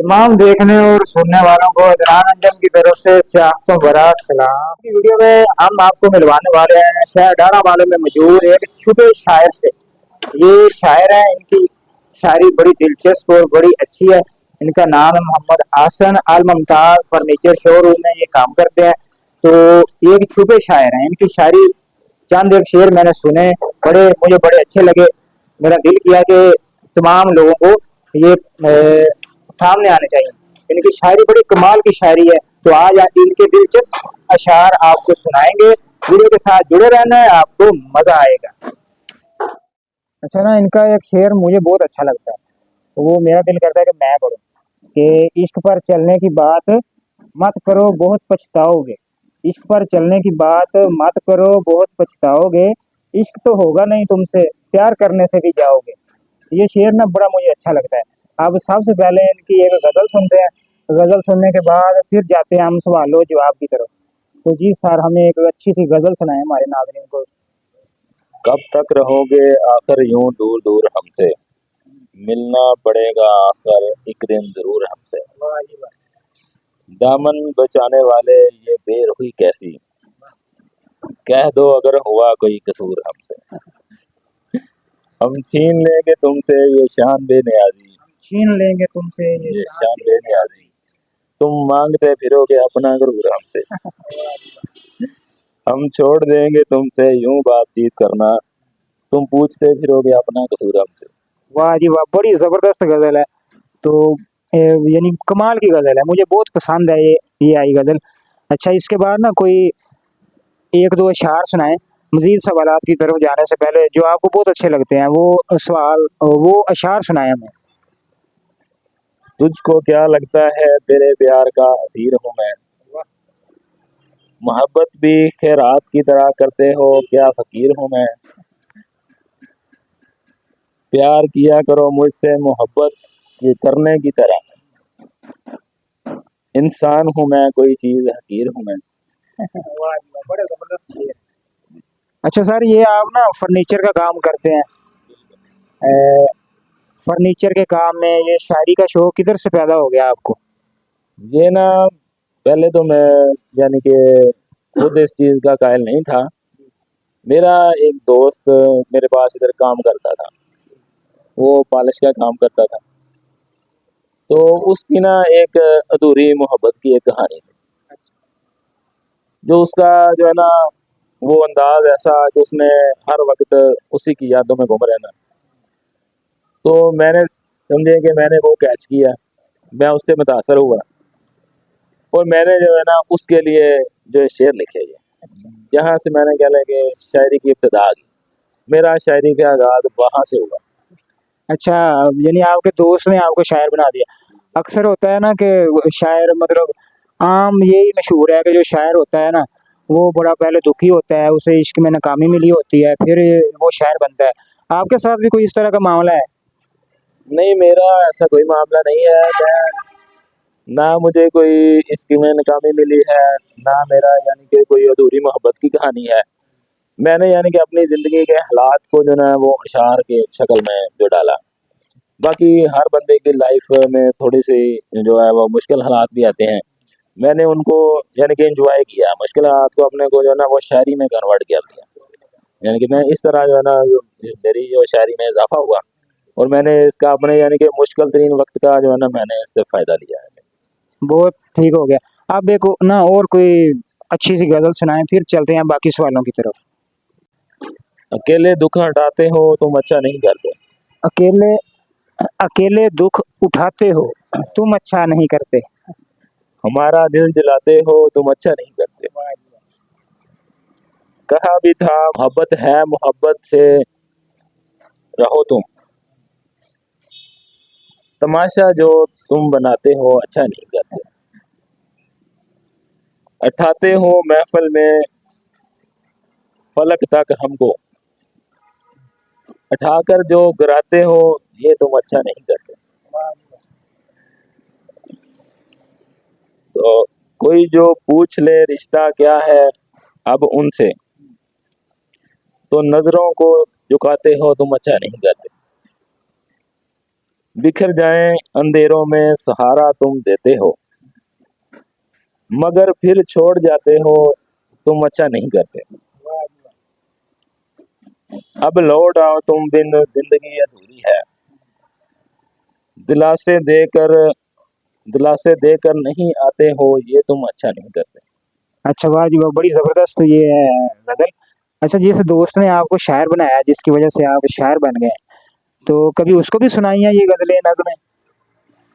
तमाम देखने और सुनने वालों को अदनान अंजम की तरफ से चाहता भरा सलाम। की वीडियो में हम आपको मिलवाने वाले हैं शहर डाड़ा वालों में मौजूद एक छुपे शायर से। ये शायर है, इनकी शायरी बड़ी दिलचस्प और बड़ी अच्छी है। इनका नाम है मोहम्मद हसन अल मुमताज। फर्नीचर शोरूम में ये काम करते हैं। तो ये एक छुपे शायर हैं। इनकी शायरी चंद एक शेर मैंने सुने, बड़े मुझे बड़े अच्छे लगे। मेरा दिल किया कि तमाम लोगों को ये सामने आने चाहिए। इनकी शायरी बड़ी कमाल की शायरी है। तो आज इनके दिलचस्प अशार आपको सुनाएंगे। वीडियो के साथ जुड़े रहना है, आपको मजा आएगा। अच्छा ना, इनका एक शेर मुझे बहुत अच्छा लगता है, तो वो मेरा दिल करता है कि मैं पढ़ूं। कि इश्क पर चलने की बात मत करो बहुत पछताओगे। इश्क पर चलने की बात मत करो बहुत पछताओगे। इश्क तो होगा नहीं तुमसे, प्यार करने से भी जाओगे। ये शेर ना बड़ा मुझे अच्छा लगता है। अब सबसे पहले इनकी एक गजल सुनते हैं। गजल सुनने के बाद फिर जाते हैं हम सवालों जवाब की तरफ। तो जी सर, हमें एक अच्छी सी गजल सुनाए हमारे नाज़रीन को। कब तक रहोगे आखिर यूं दूर दूर हमसे, मिलना पड़ेगा आखिर एक दिन जरूर हमसे। वाह जी वाह। दामन बचाने वाले ये बेरुखी कैसी, कह दो अगर हुआ कोई कसूर हमसे। हम छीन लेंगे तुमसे ये शान बेनियाजी, छीन लेंगे तुमसे ये ये शान शान भी। बेनियाजी। तुम मांगते फिरोगे अपना गुरूर हमसे, हम छोड़ देंगे तुमसे यूं बातचीत करना, तुम पूछते फिरोगे अपना कसूर हमसे। वाह जी वाह, बड़ी जबरदस्त गजल है। तो यानी कमाल की गजल है, मुझे बहुत पसंद है ये आई गजल। अच्छा, इसके बाद ना कोई एक दो अशार सुनाए मजीद सवालात की तरफ जाने से पहले, जो आपको बहुत अच्छे लगते हैं वो सवाल, वो अशार सुनाए हमें। तुझको क्या लगता है तेरे प्यार का असीर हूँ मैं, मोहब्बत भी खैरात की तरह करते हो क्या फकीर हूँ मैं। प्यार किया करो मुझसे मोहब्बत ये करने की तरह, इंसान हूँ मैं कोई चीज हकीर हूँ मैं। वाह जी वाह, बड़े जबरदस्त शेर। अच्छा सर, ये आप ना फर्नीचर का काम करते हैं। फर्नीचर के काम में ये शायरी का शौक किधर से पैदा हो गया आपको? ये ना, पहले तो मैं यानी कि खुद इस चीज का कायल नहीं था। मेरा एक दोस्त मेरे पास इधर काम करता था, वो पॉलिश का काम करता था। तो उसकी ना एक अधूरी मोहब्बत की एक कहानी थी। जो उसका जो है ना, वो अंदाज ऐसा कि उसने हर वक्त उसी की यादों में घूम रहना। तो मैंने समझे कि मैंने वो कैच किया, मैं उससे मुतासर हुआ और मैंने जो है ना उसके लिए जो है शेर लिखे। ये जहाँ से मैंने क्या लगे शायरी की इब्तिदा की, मेरा शायरी का आगाज वहां से हुआ। अच्छा, यानी आपके दोस्त ने आपको शायर बना दिया। अक्सर होता है ना कि शायर मतलब आम यही मशहूर है कि जो शायर होता है ना, वो बड़ा पहले दुखी होता है, उसे इश्क में नाकामी मिली होती है, फिर वो शायर बनता है। आपके साथ भी कोई इस तरह का मामला है? नहीं, मेरा ऐसा कोई मामला नहीं है। मैं ना मुझे कोई इसकी में नाकामी मिली है, ना मेरा यानी कि कोई अधूरी मोहब्बत की कहानी है। मैंने यानी कि अपनी जिंदगी के हालात को जो ना वो अशार के शक्ल में जो डाला। बाकी हर बंदे की लाइफ में थोड़ी सी जो है वो मुश्किल हालात भी आते हैं। मैंने उनको यानी कि एंजॉय किया, मुश्किल हालात को अपने को जो है ना वो शायरी में कन्वर्ट कर दिया। यानी कि मैं इस तरह जो है ना मेरी जो शायरी में इजाफा हुआ और मैंने इसका अपने यानी कि मुश्किल तरीन वक्त का जो है ना मैंने इससे फायदा लिया है। बहुत ठीक हो गया। अब एक ना और कोई अच्छी सी गजल सुनाएं, फिर चलते हैं बाकी सवालों की तरफ। अकेले दुख हटाते हो तुम अच्छा नहीं करते, अकेले अकेले दुख उठाते हो तुम अच्छा नहीं करते। हमारा दिल जलाते हो तुम अच्छा नहीं करते। कहा भी था मोहब्बत है मोहब्बत से रहो तुम, तमाशा जो तुम बनाते हो अच्छा नहीं करते। अठाते हो महफिल में फलक तक हमको, उठाकर जो गिराते हो ये तुम अच्छा नहीं करते। तो कोई जो पूछ ले रिश्ता क्या है अब उनसे, तो नजरों को झुकाते हो तुम अच्छा नहीं करते। बिखर जाएं अंधेरों में सहारा तुम देते हो, मगर फिर छोड़ जाते हो, तुम अच्छा नहीं करते। अब लौट आओ तुम, बिन जिंदगी अधूरी है, दिलासे देकर दिलासे देकर नहीं आते हो, ये तुम अच्छा नहीं करते। अच्छा वाह जी वाह, बड़ी जबरदस्त ये है गजल। अच्छा, जिस दोस्त ने आपको शायर बनाया, जिसकी वजह से आप शायर बन गए, तो कभी उसको भी सुनाई है ये गजलें, नज़में?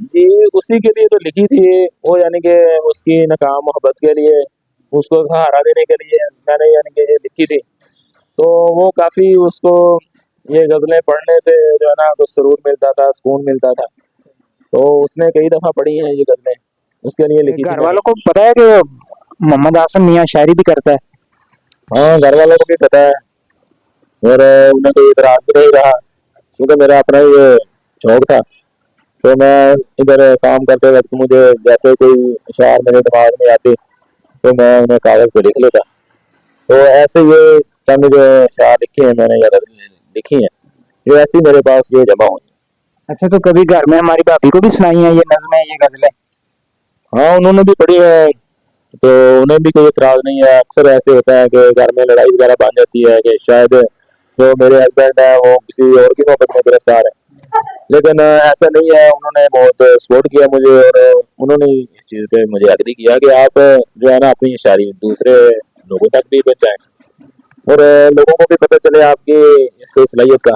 जी, उसी के लिए तो लिखी थी वो, यानी कि उसकी नाकाम मोहब्बत के लिए, उसको सहारा देने के लिए मैंने यानी कि ये लिखी थी। तो वो काफी उसको ये गजलें पढ़ने से जो है ना कुछ सुरूर मिलता था, सुकून मिलता था। तो उसने कई दफा पढ़ी है ये गजलें, उसके लिए लिखी थी घर मैंने। वालों को पता है कि मोहम्मद हासन मियाँ शायरी भी करता है? हाँ, घर वालों को भी पता है, और उन्हें कोई इतराज भी नहीं रहा, क्योंकि मेरा अपना ये शौक था। तो मैं इधर काम करते वक्त मुझे जैसे कोई अशार मेरे दिमाग में आते, तो मैं उन्हें कागज पे लिख लेता। तो ऐसे ये चंद जो अशार लिखे हैं मैंने या गजलें लिखी हैं, ये ऐसी मेरे पास ये जमा हुई। अच्छा, तो कभी घर में हमारी भाभी को भी सुनाई है ये नज़में, ये गजलें? हाँ, उन्होंने भी पढ़ी है, तो उन्हें भी कोई इतराज नहीं है। अक्सर ऐसे होता है कि घर में लड़ाई वगैरह बन जाती है कि शायद जो मेरे हस्बैंड है वो किसी और की मोहब्बत में गिरफ्तार है, लेकिन ऐसा नहीं है। उन्होंने बहुत सपोर्ट किया मुझे, और उन्होंने इस चीज़ पे मुझे एग्री किया कि आप जो है ना अपनी शायरी दूसरे लोगों तक भी पहुंचाएं, और लोगों को भी पता चले आपकी इस सलाहियत का।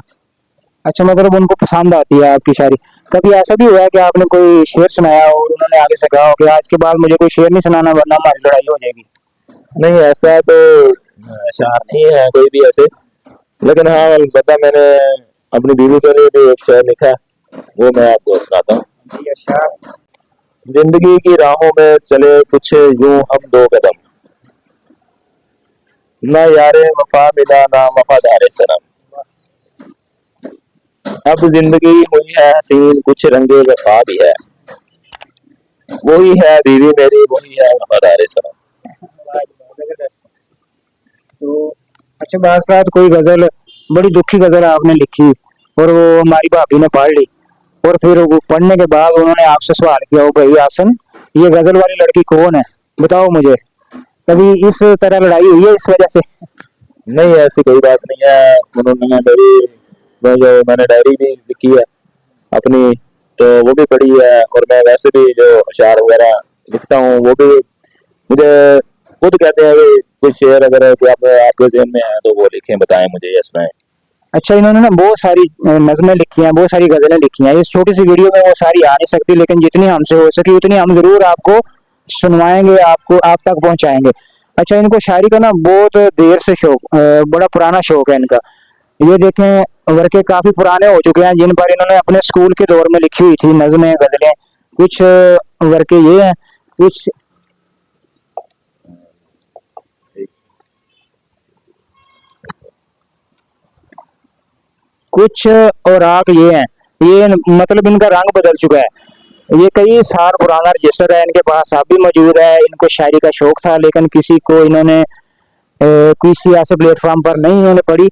अच्छा, मतलब उनको पसंद आती है आपकी शायरी। कभी ऐसा भी हुआ है कि आपने कोई शेर सुनाया और उन्होंने आगे से कहा हो कि आज के बाद मुझे कोई शेर नहीं सुनाना वरना हमारी लड़ाई हो जाएगी? नहीं, ऐसा तो शार नहीं है कोई भी ऐसे, लेकिन हाँ अलबत्ता मैंने अपनी बीवी के लिए भी एक शेर लिखा है, वो मैं आपको सुनाता हूँ। जी, अच्छा। जिंदगी की राहों में चले कुछ यूं हम दो कदम, ना यारे वफा मिला ना वफादार सनम, अब जिंदगी हुई है हसीन कुछ रंगे वफा भी है, वही है बीवी मेरी वही है वफादार सनम। तो अच्छा, बात बात कोई गजल, बड़ी दुखी गजल आपने लिखी और वो हमारी भाभी ने पढ़ ली, और फिर वो पढ़ने के बाद उन्होंने आपसे सवाल किया, ओ भाई आसन, ये गजल वाली लड़की कौन है, बताओ मुझे। कभी इस तरह लड़ाई हुई है इस वजह से? नहीं, ऐसी कोई बात नहीं है। उन्होंने मेरी जो मैंने डायरी भी लिखी है अपनी, तो वो भी पढ़ी है, और मैं वैसे भी जो अशार वगैरह लिखता हूँ वो भी मुझे खुद कहते हैं कि कुछ शेर अगर कोई आप आपके जेहन में है तो वो लिखें, बताएं मुझे या सुनाएं। अच्छा, इन्होंने ना बहुत सारी नज़में लिखी हैं, बहुत सारी गजलें लिखी हैं। इस छोटी सी वीडियो में वो सारी आ नहीं सकती, लेकिन जितनी हमसे हो सकी उतनी हम जरूर आपको सुनवाएंगे, आपको आप तक पहुंचाएंगे। अच्छा, इनको शायरी का ना बहुत देर से शौक, बड़ा पुराना शौक है इनका। ये देखें, वर्के काफी पुराने हो चुके हैं जिन पर इन्होंने अपने स्कूल के दौर में लिखी हुई थी नज़में, गजलें। कुछ वर्के ये हैं, कुछ कुछ और आग ये हैं। ये मतलब इनका रंग बदल चुका है। ये कई साल पुराना रजिस्टर है इनके पास, अब भी मौजूद है। इनको शायरी का शौक था, लेकिन किसी को इन्होंने किसी ऐसे प्लेटफॉर्म पर नहीं इन्होंने पढ़ी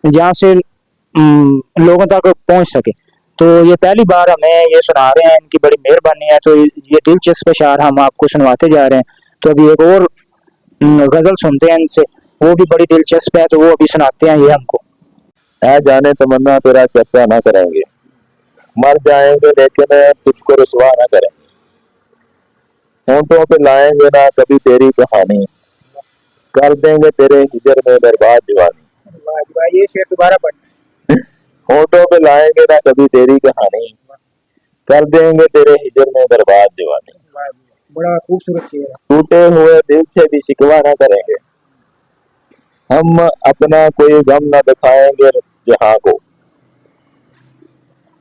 जहाँ से लोगों तक पहुंच सके। तो ये पहली बार हमें ये सुना रहे हैं, इनकी बड़ी मेहरबानी है। तो ये दिलचस्प अशार हम आपको सुनवाते जा रहे हैं। तो अभी एक और गजल सुनते हैं इनसे, वो भी बड़ी दिलचस्प है, तो वो अभी सुनाते हैं ये हमको। ऐ जाने तमन्ना तेरा चर्चा ना करेंगे, मर जाएंगे लेकिन तुझको रुसवा ना करेंगे, होंठों पे लाएंगे ना कभी तेरी कहानी, कर देंगे तेरे हिजर में बर्बाद जवानी। ये शेर दोबारा पढ़। होंठों पे लाएंगे ना कभी तेरी कहानी, कर देंगे तेरे हिजर में बर्बाद जवानी, बड़ा खूबसूरत शेर है। टूटे हुए दिल से भी शिकवा ना करेंगे, हम अपना कोई गम न दिखाएंगे जहां को,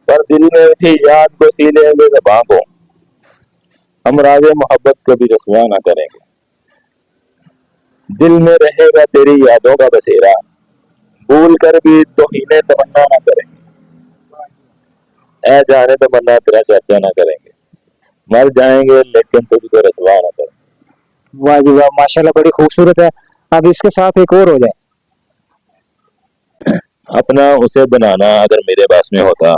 पर दिल में उठी याद को सी लेंगे ज़बां को, हम राज़े मोहब्बत कभी रसवा ना करेंगे, दिल में रहेगा तेरी यादों का बसेरा, भूल कर भी तौहीने तमन्ना ना करेंगे, ऐ जाने तमन्ना तेरा चर्चा ना करेंगे, मर जाएंगे लेकिन तुझको रसवा ना करेंगे। वाह जी वाह, माशाल्लाह, बड़ी खूबसूरत है। अब इसके साथ एक और हो जाए। अपना उसे बनाना अगर मेरे पास में होता,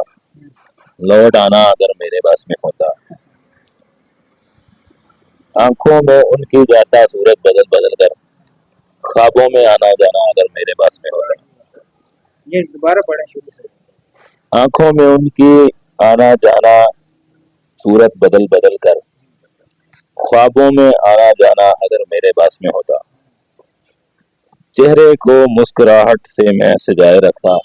लौट आना अगर मेरे बस में होता, आंखों में उनकी जाता सूरत बदल बदल कर, ख्वाबों में आना जाना अगर मेरे बस में होता। ये दोबारा पढ़े शुरू से। आंखों में उनकी आना जाना सूरत बदल बदल कर, ख्वाबों में आना जाना अगर मेरे बस में होता। चेहरे को मुस्कुराहट से मैं सजाए रखता,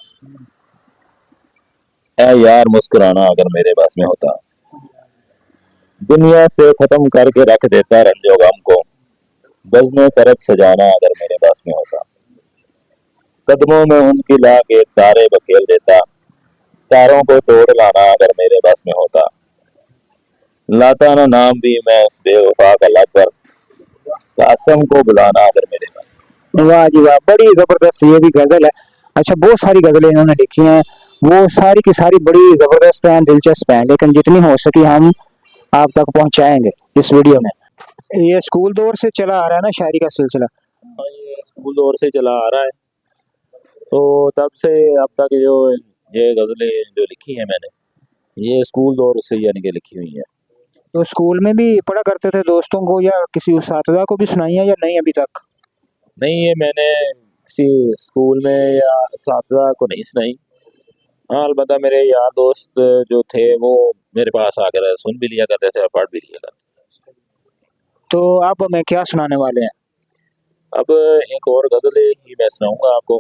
ऐ यार मुस्कुराना अगर मेरे बस में होता। दुनिया से खत्म करके रख देता रंजो गम को, बज़्म तरफ सजाना अगर मेरे बस में होता। कदमों में उनकी ला के तारे बखेर देता, तारों को तोड़ लाना अगर मेरे बस में होता। लाता ना नाम भी मैं उस बेवफा का लब पर, कासम को बुलाना अगर मेरे बस। वाह जी वाह, बड़ी जबरदस्त ये भी गजल है। अच्छा, बहुत सारी गजलें इन्होंने लिखी हैं, वो सारी की सारी बड़ी जबरदस्त हैं, दिलचस्प हैं, लेकिन जितनी हो सकी हम आप तक पहुंचाएंगे इस वीडियो में। ये स्कूल दौर से चला आ रहा है ना शायरी का सिलसिला? हाँ, ये स्कूल दौर से चला आ रहा है, तो तब से अब तक जो ये गजलें जो लिखी हैं मैंने, ये स्कूल दौर से यानी कि लिखी हुई हैं। तो स्कूल में भी पढ़ा करते थे, दोस्तों को या किसी उस्ताद को भी सुनाई है या नहीं अभी तक? नहीं, ये मैंने किसी स्कूल में या साथी को नहीं सुनाई। हाँ, अलबत्ता मेरे यार दोस्त जो थे वो मेरे पास आकर सुन भी लिया करते थे और पढ़ भी लिया करते। तो आप हमें क्या सुनाने वाले हैं? अब एक और गजल ही मैं सुनाऊंगा आपको,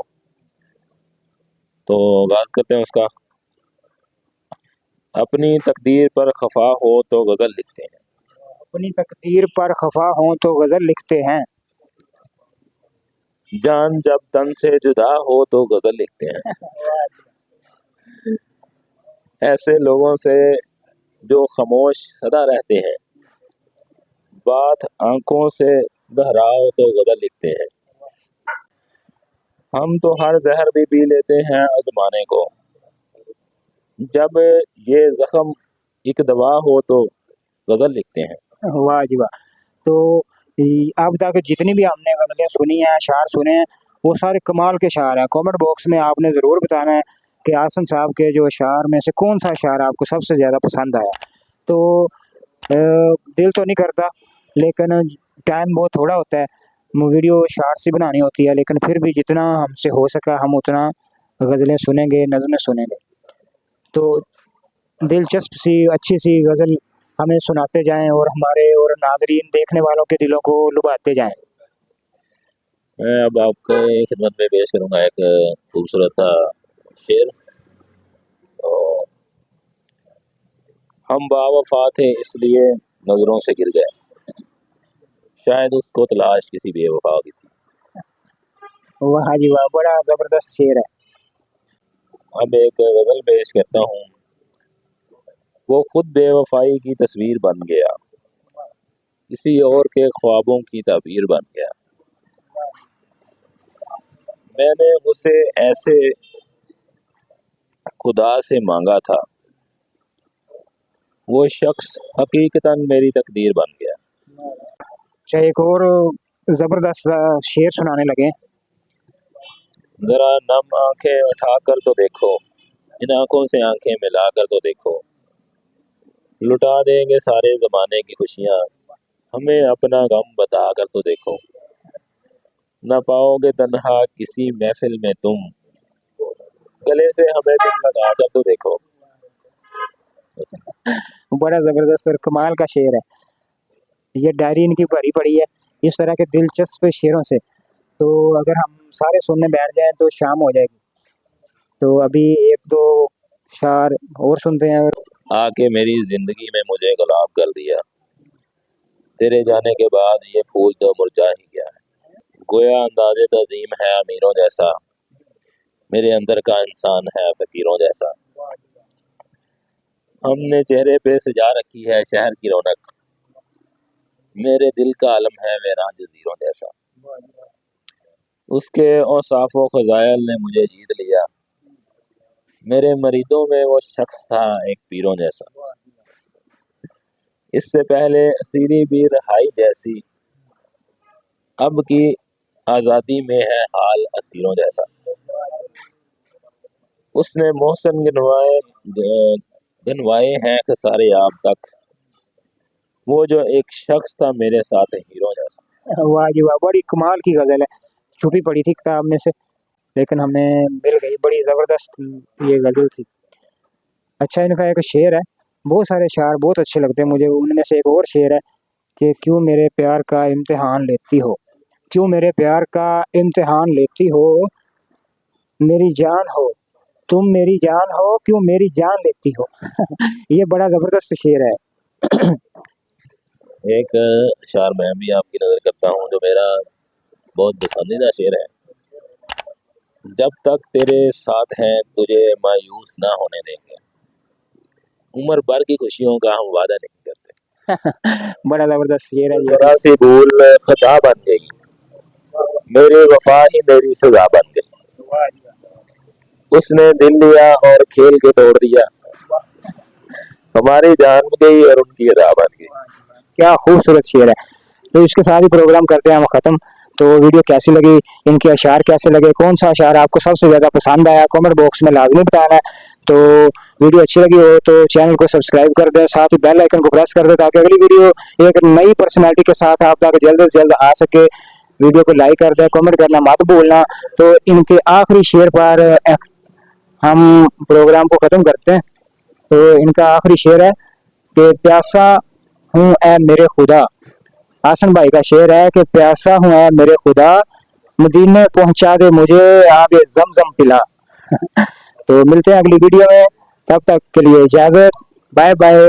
तो आगाज करते हैं उसका। अपनी तकदीर पर खफा हो तो गजल लिखते हैं, अपनी तकदीर पर खफा हो तो गजल लिखते हैं, जान जब तन से जुदा हो तो गजल लिखते हैं। ऐसे लोगों से जो खामोश सदा रहते हैं, बात आंखों से गहराओ तो गजल लिखते हैं। हम तो हर जहर भी पी लेते हैं आजमाने को, जब ये जख्म एक दवा हो तो गजल लिखते हैं। वाह जी वाह। तो अब तक जितनी भी हमने गजलें सुनी हैं, अशार सुने हैं, वो सारे कमाल के अशार हैं। कमेंट बॉक्स में आपने ज़रूर बताना है कि आसन साहब के जो अशार में से कौन सा अशार आपको सबसे ज़्यादा पसंद आया। तो दिल तो नहीं करता, लेकिन टाइम बहुत थोड़ा होता है, वीडियो शार्ट सी बनानी होती है, लेकिन फिर भी जितना हमसे हो सका हम उतना गज़लें सुनेंगे, नज़में सुनेंगे। तो दिलचस्प सी अच्छी सी गज़ल हमें सुनाते जाएं और हमारे और नाजरीन देखने वालों के दिलों को लुभाते जाएं। मैं अब आपके खिदमत में पेश करूंगा एक खूबसूरत सा शेर। तो हम बावफा थे इसलिए नजरों से गिर गए, शायद उसको तलाश किसी बेवफा की थी। वाह जी वाह, बड़ा ज़बरदस्त शेर है। अब एक गजल पेश करता हूँ। वो खुद बेवफाई की तस्वीर बन गया, किसी और के ख्वाबों की ताबीर बन गया। मैंने उसे ऐसे खुदा से मांगा था, वो शख्स हकीकतन मेरी तकदीर बन गया। अच्छा, एक और ज़बरदस्त शेर सुनाने लगे। जरा नम आंखें उठाकर तो देखो, इन आंखों से आंखें मिलाकर तो देखो, लुटा देंगे सारे जमाने की खुशियाँ, हमें अपना गम बताकर तो देखो। न पाओगे तन्हा किसी महफिल में तुम, गले से हमें दिल लगाकर तो देखो। बड़ा ज़बरदस्त और कमाल का शेर है। ये डायरी इनकी भरी पड़ी है इस तरह के दिलचस्प शेरों से। तो अगर हम सारे सुनने बैठ जाएं तो शाम हो जाएगी। तो अभी एक दो शार और सुनते हैं। आके मेरी जिंदगी में मुझे गुलाब कर दिया, तेरे जाने के बाद ये फूल तो मुरझा ही गया है। गोया अंदाज़े तज़ीम है अमीरों जैसा, मेरे अंदर का इंसान है फकीरों जैसा। हमने चेहरे पे सजा रखी है शहर की रौनक, मेरे दिल का आलम है वीरान जजीरों जैसा। उसके औसाफो खजायल ने मुझे जीत लिया, मेरे मरीदों में वो शख्स था एक पीरों जैसा। इससे पहले असीरी भी रहाई जैसी, अब की आज़ादी में है हाल असीरों जैसा। उसने मोहसन गिनवाए बनवाए हैं कि सारे आप तक, वो जो एक शख्स था मेरे साथ हीरो जैसा। वाह जी वाह, बड़ी कमाल की गजल है, छुपी पड़ी थी किताब में से लेकिन हमें मिल गई, बड़ी जबरदस्त ये गजल थी। अच्छा, इनका एक शेर है, बहुत सारे शायर बहुत अच्छे लगते हैं मुझे, उनमें से एक और शेर है कि क्यों मेरे प्यार का इम्तिहान लेती हो, क्यों मेरे प्यार का इम्तिहान लेती हो, मेरी जान हो तुम, मेरी जान हो, क्यों मेरी जान लेती हो। ये बड़ा जबरदस्त शेर है। एक शार मैं भी आपकी नजर करता हूँ जो मेरा बहुत पसंदीदा शेर है। जब तक तेरे साथ हैं तुझे मायूस ना होने देंगे, उम्र भर की खुशियों का हम वादा नहीं करते। बड़ा जबरदस्त शेर है ये। जरा सी भूल खता बन गई, मेरी वफा ही मेरी सजा बन गई, उसने दिल लिया और खेल के तोड़ दिया, हमारी जान गई और उनकी अदा बन गई। क्या खूबसूरत शेर है। तो इसके साथ ही प्रोग्राम करते हैं हम खत्म। तो वीडियो कैसी लगी, इनके अशार कैसे लगे, कौन सा अशार आपको सबसे ज्यादा पसंद आया, कमेंट बॉक्स में लाजमी बताना है। तो वीडियो अच्छी लगी हो तो चैनल को सब्सक्राइब कर दें, साथ ही बेल आइकन को प्रेस कर दें ताकि अगली वीडियो एक नई पर्सनैलिटी के साथ आप तक जल्द से जल्द आ सके। वीडियो को लाइक कर दें, कमेंट करना मत भूलना। तो इनके आखिरी शेर पर हम प्रोग्राम को खत्म करते हैं। तो इनका आखिरी शेर है कि प्यासा हूँ ए मेरे खुदा, हासन भाई का शेर है कि प्यासा हूँ ए मेरे खुदा, मदीने पहुंचा दे मुझे आबे जमजम पिला। तो मिलते हैं अगली वीडियो में, तब तक के लिए इजाजत, बाय बाय।